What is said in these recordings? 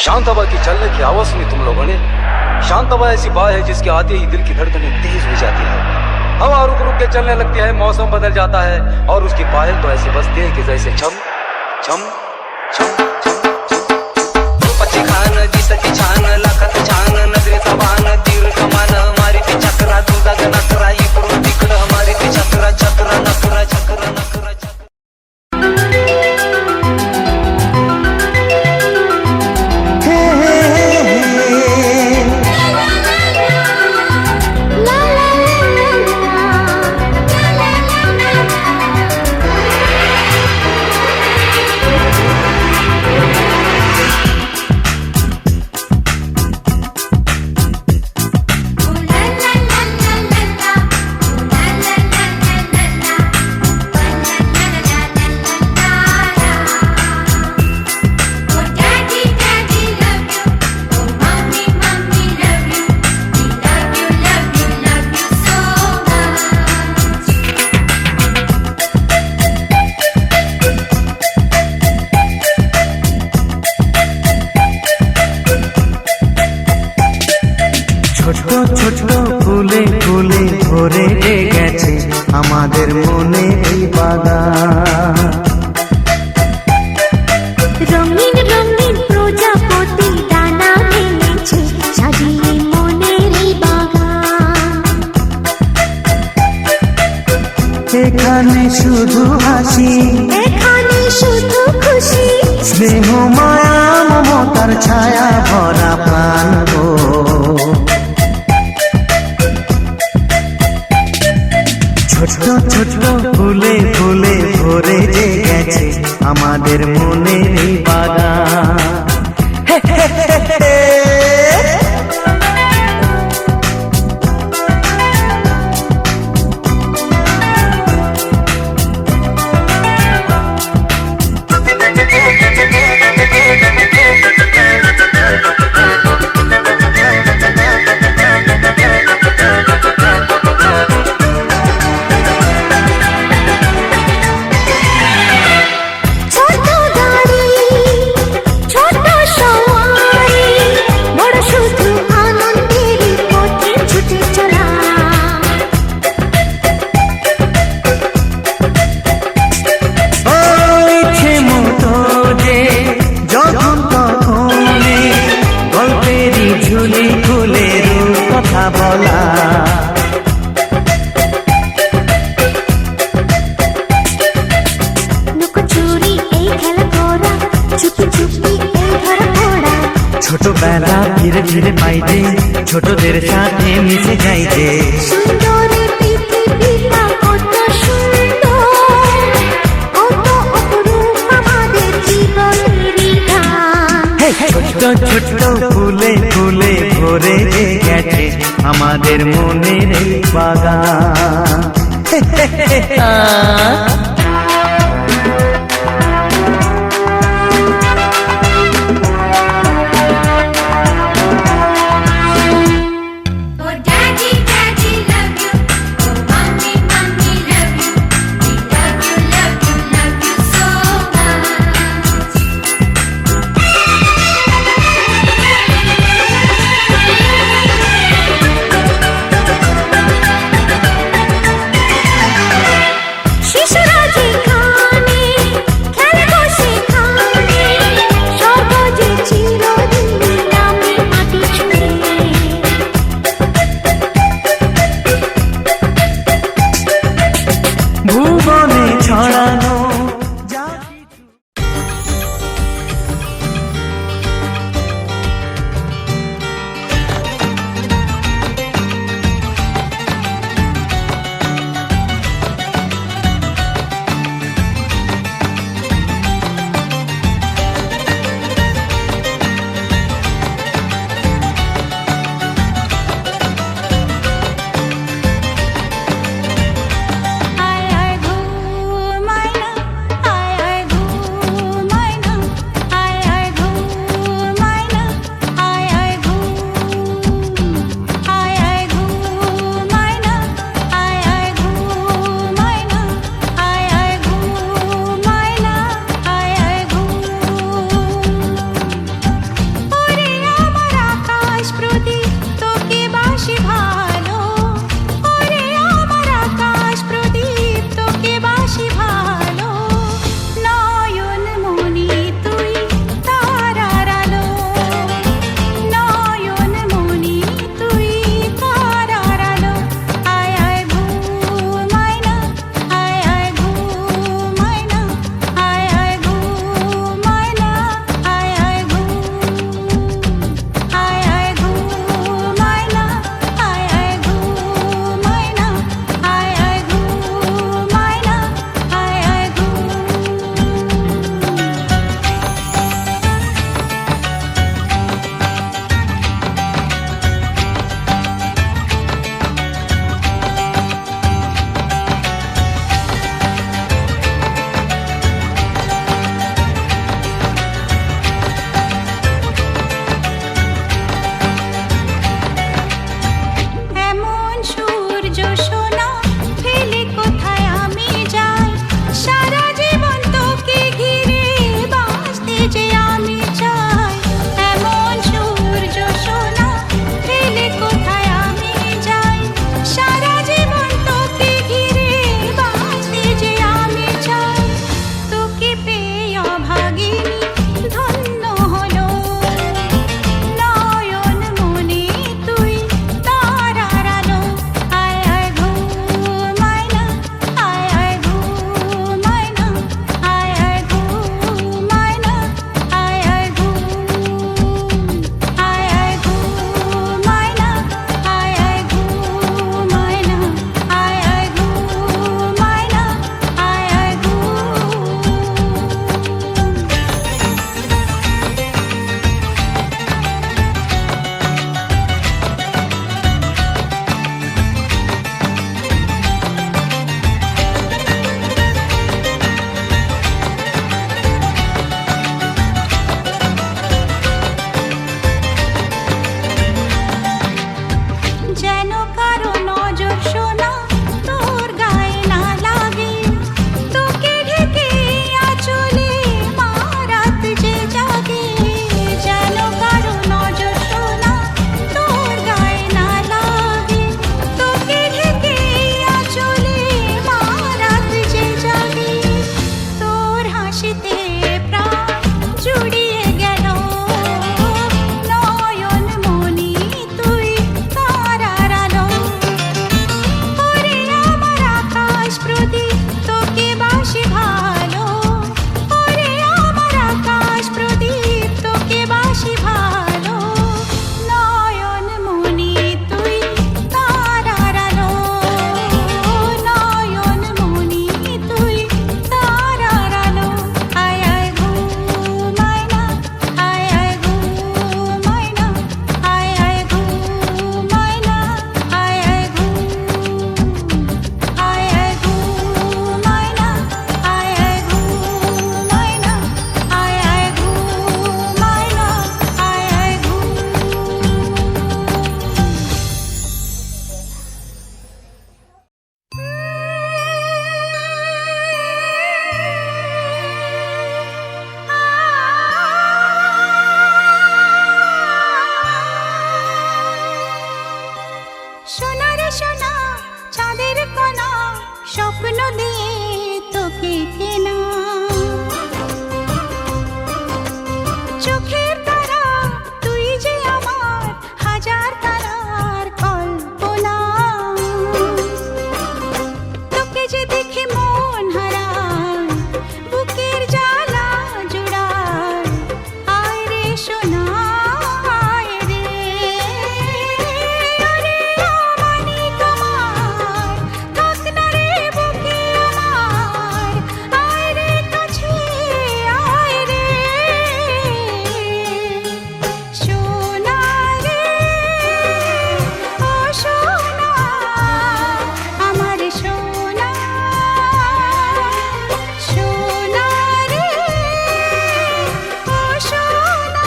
शांत हवा की चलने की आवाज सुनी तुम लोगों ने? शांत हवा ऐसी बात है जिसके आते ही दिल की धड़कनें तेज हो जाती है। हवा रुक रुक के चलने लगती है, मौसम बदल जाता है और उसकी पायल तो ऐसे बजती है कि जैसे छम छम छम छम। पक्षी खान दिसती छान, लाखात छान नजरेचा बाण, तीर कमान मारी ती चक्रा, तुझा नकरा इकडून तिकडं मारी ती चक्रा चक्रा नकरा चक्रा नकरा चक्रा। ছোট ছোট ফুলে ফুলে ভরে গেছে আমাদের মনে এই বাগান। রঙিন রঙিন প্রজাপতি ডানা মেলেছে, সাজিয়ে মনের এই বাগান। এখানে শুধু হাসি, এখানে শুধু খুশি, স্নেহ মায়া মমতার ছায়া ভরা প্রাণ গো। ছোট ছোট ফুলে ফুলে ভরে গেছে আমাদের মনের এই বাগান। ঝুলি ফুলের কথা বলা, লুকোচুরি এই খেলা করা, চুপি চুপি এই ধরা পড়া। ছোটবেলা ধীরে ধীরে পাইতে ছোটদের সাথে মিশে যাইতে। সুন্দরী পৃথিবীটা কত সুন্দর, কত অপরূপ আমাদের জীবনেরই গান। ছোট ছোট ফুলে ফুলে ভরে গেছে আমাদের মনের এই বাগান। শিশুরা সোনারে সোনা চাঁদের কোনা স্বপ্ন দিয়ে তোকে কেনা চোখের তারা তুই যে আমার হাজার তারার কল্পনা তোকে যে দেখে মন হারায় বুকের জ্বালা জুড়ায় আয় রে সোনা আয় রে আরে আমানি তোমার থাক না রে বুকে আমার আয় রে কাছে আয় রে সোনা রে ও সোনা আমার সোনা সোনা রে ও সোনা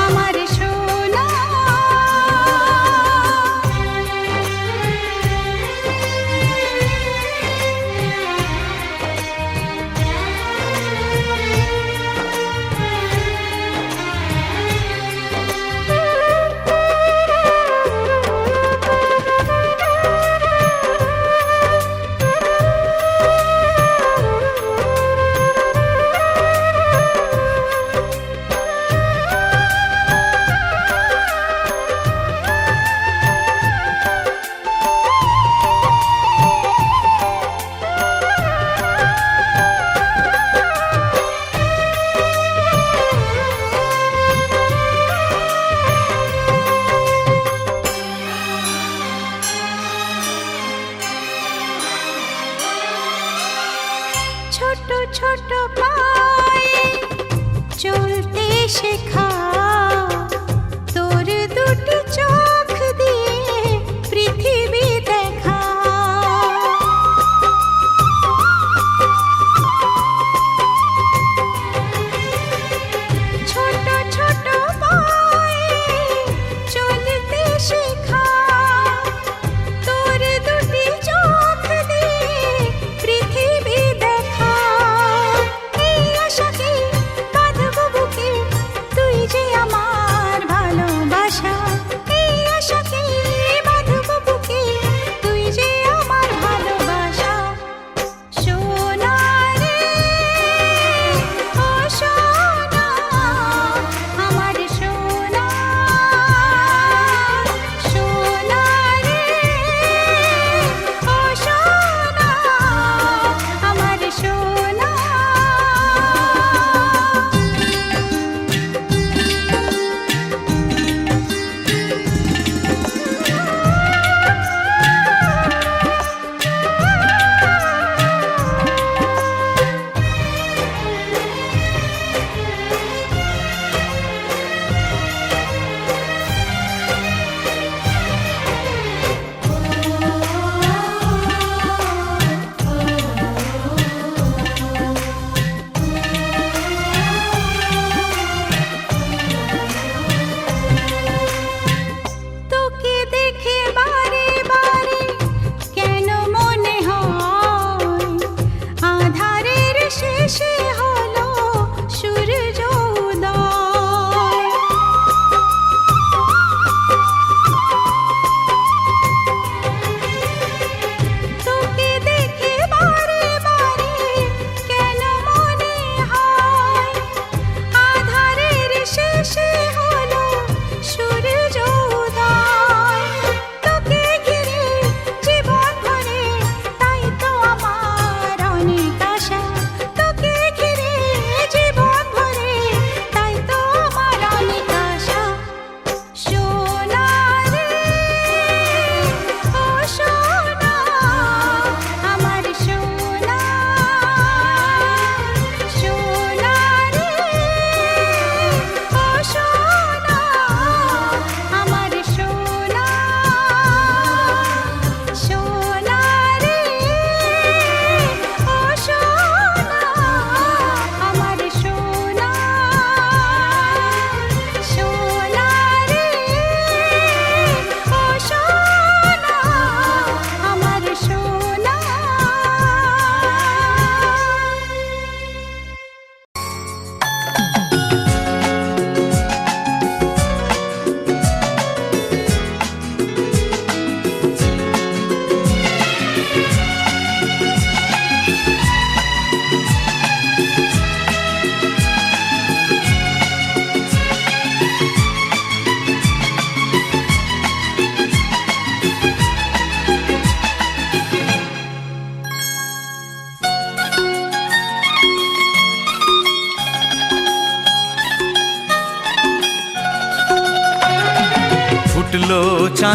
আমার সোনা ছোট ছোট পায়ে চলতে শেখা তোর দুটি চোখ দিয়ে পৃথিবী দেখা ছোট ছোট পায়ে চলতে শেখা তোর দুটি চোখ দিয়ে পৃথিবী দেখা এই আশাকে বাঁধবো বুকে তুই যে আমার ভালোবাসা এই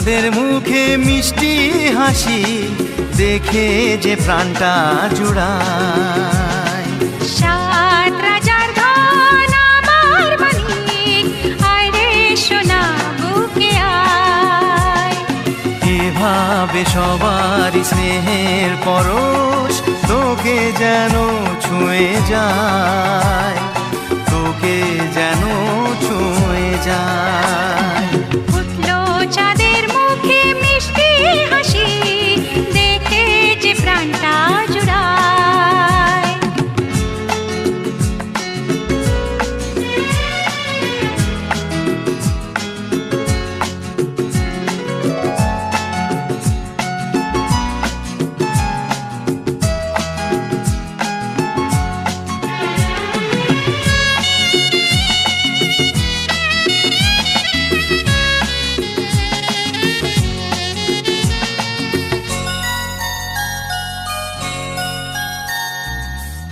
চাঁদের মুখে মিষ্টি হাসি দেখে যে প্রাণটা জুড়ায়। সাত রাজার ধন আমার মানিক, আয় রে সোনা বুকে আয়। এভাবে সবারই স্নেহের পরশ তোকে যেন ছুঁয়ে যায়, তোকে যেন ছুঁয়ে যায়। উঠলো চাঁদের মুখে মিষ্টি হাসি দেখে যে প্রাণটা জুড়ায়।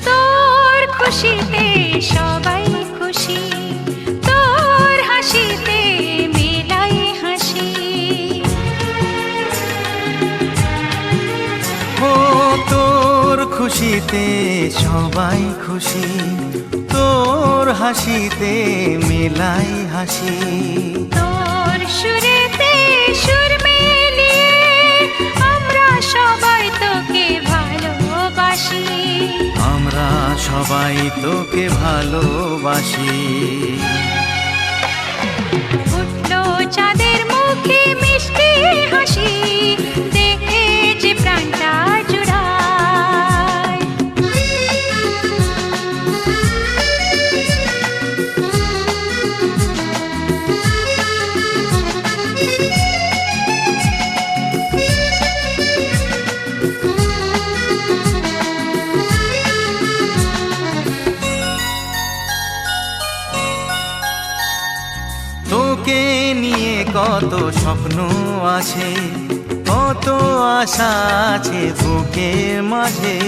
তোর খুশিতে সবাই খুশি, তোর হাসিতে মেলাই হাসি। ও তোর খুশিতে সবাই খুশি, তোর হাসিতে মেলাই হাসি। তোর সুরেতে সুর মিলিয়ে আমরা সবাই তোকে ভালোবাসি। আমরা সবাই তোকে ভালোবাসি। উঠলো চাঁদের মুখে মিষ্টি হাসি দেখে যে প্রাণটা জুড়ায়। তোকে নিয়ে কত স্বপ্ন আছে, কত আশা আছে বুকের মাঝে।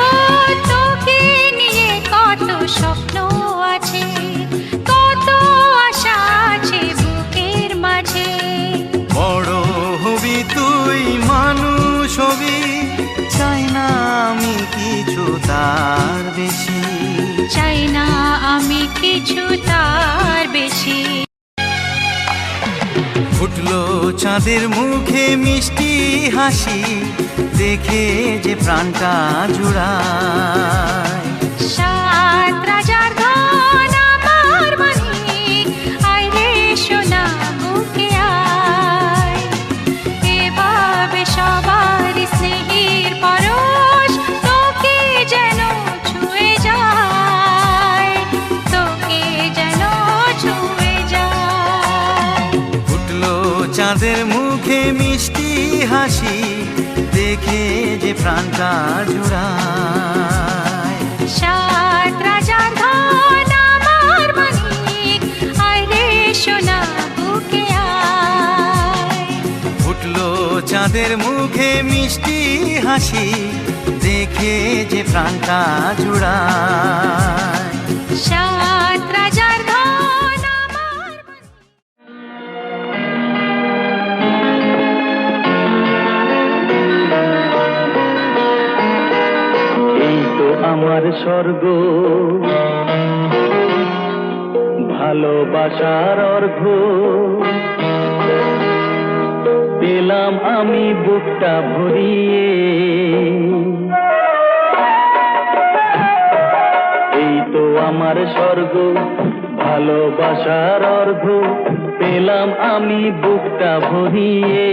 ও তোকে নিয়ে কত স্বপ্ন আছে, কত আশা আছে বুকের মাঝে। বড় হবি তুই মানুষ হবি, চাই না আমি কিছু তার বেশি। চাই না আমি কিছু তার বেশি। ফুটলো চাঁদের মুখে মিষ্টি হাসি দেখে যে প্রাণটা জুড়ায়। সাত রাজার ধন আমার মানিক, আয় রে সোনা বুকে আয়। এভাবে সবার স্নেহের পরশ তোকে যেন ছুঁয়ে যায়, তোকে যেন ছুঁয়ে যায়। ফুটলো চাঁদের মুখে মিষ্টি হাসি দেখে যে প্রাণটা জুড়ায়। সাত রাজার ধন আমার মানিক, আয় রে সোনা বুকে আয়। ফুটলো চাঁদের মুখে মিষ্টি হাসি দেখে যে প্রাণটা জুড়ায়। সাত রাজার ধন আমার এই তো আমার স্বর্গ, ভালোবাসার অর্ঘ পেলাম আমি বুকটা ভরিয়ে। এই তো আমার স্বর্গ, ভালোবাসার অর্ঘ পেলাম আমি বুকটা ভরিয়ে।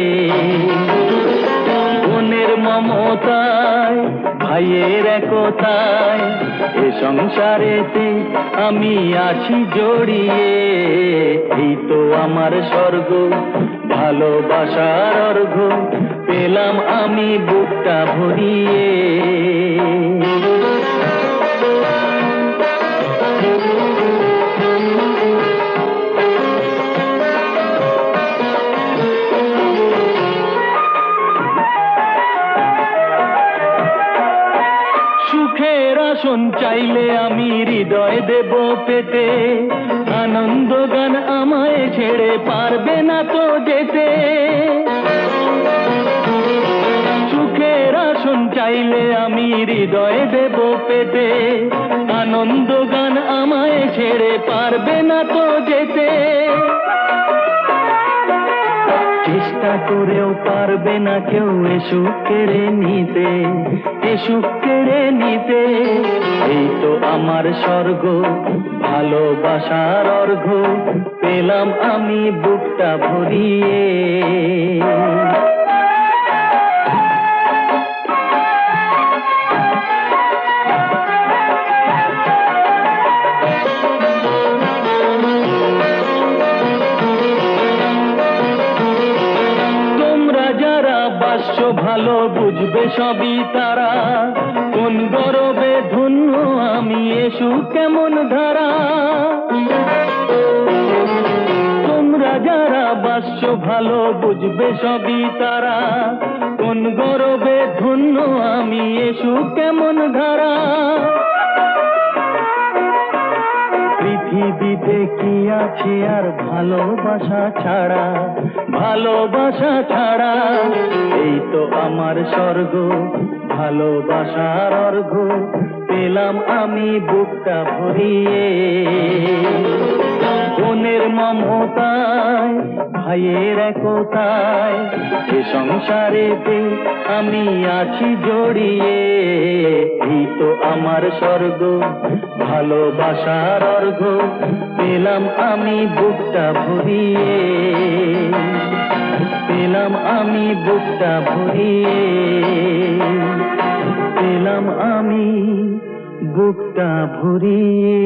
বোনের মমতায় ভাইয়ের একতায় এ সংসারেতে আমি আছি জড়িয়ে। এই তো আমার স্বর্গ, ভালোবাসার অর্ঘ পেলাম আমি বুকটা ভরিয়ে। আসন চাইলে আমি হৃদয় দেব পেতে, আনন্দ গান আমায় ছেড়ে পারবে না তো যেতে। সুখের আসন চাইলে আমি হৃদয় দেব পেতে, আনন্দ গান আমায় ছেড়ে পারবে না তো যেতে। চেষ্টা করেও পারবে না কেউ এ সুখ কেড়ে নিতে, এ সুখ কেড়ে নিতে। এই তো আমার স্বর্গ, ভালোবাসার অর্ঘ পেলাম আমি বুকটা ভরিয়ে। ভালো বুঝবে সবই তারা, কোন গরবে ধন্য আমি এ সুখ কেমন ধারা। তোমরা যারা বাসছো ভালো বুঝবে সবই তারা, কোন গরবে ধন্য আমি এ সুখ কেমন ধারা। পৃথিবীতে কি আছে আর ভালোবাসা ছাড়া, ভালোবাসা ছাড়া। এই তো আমার স্বর্গ, ভালোবাসার অর্ঘ পেলাম আমি বুকটা ভরিয়ে। বোনের মমতায়, ভাইয়ের একতায় এ সংসারেতে আমি আছি জড়িয়ে। এই তো আমার স্বর্গ, ভালোবাসার অর্ঘ পেলাম আমি বুকটা ভরিয়ে, পেলাম আমি বুকটা ভরিয়ে, পেলাম আমি বুকটা ভরিয়ে।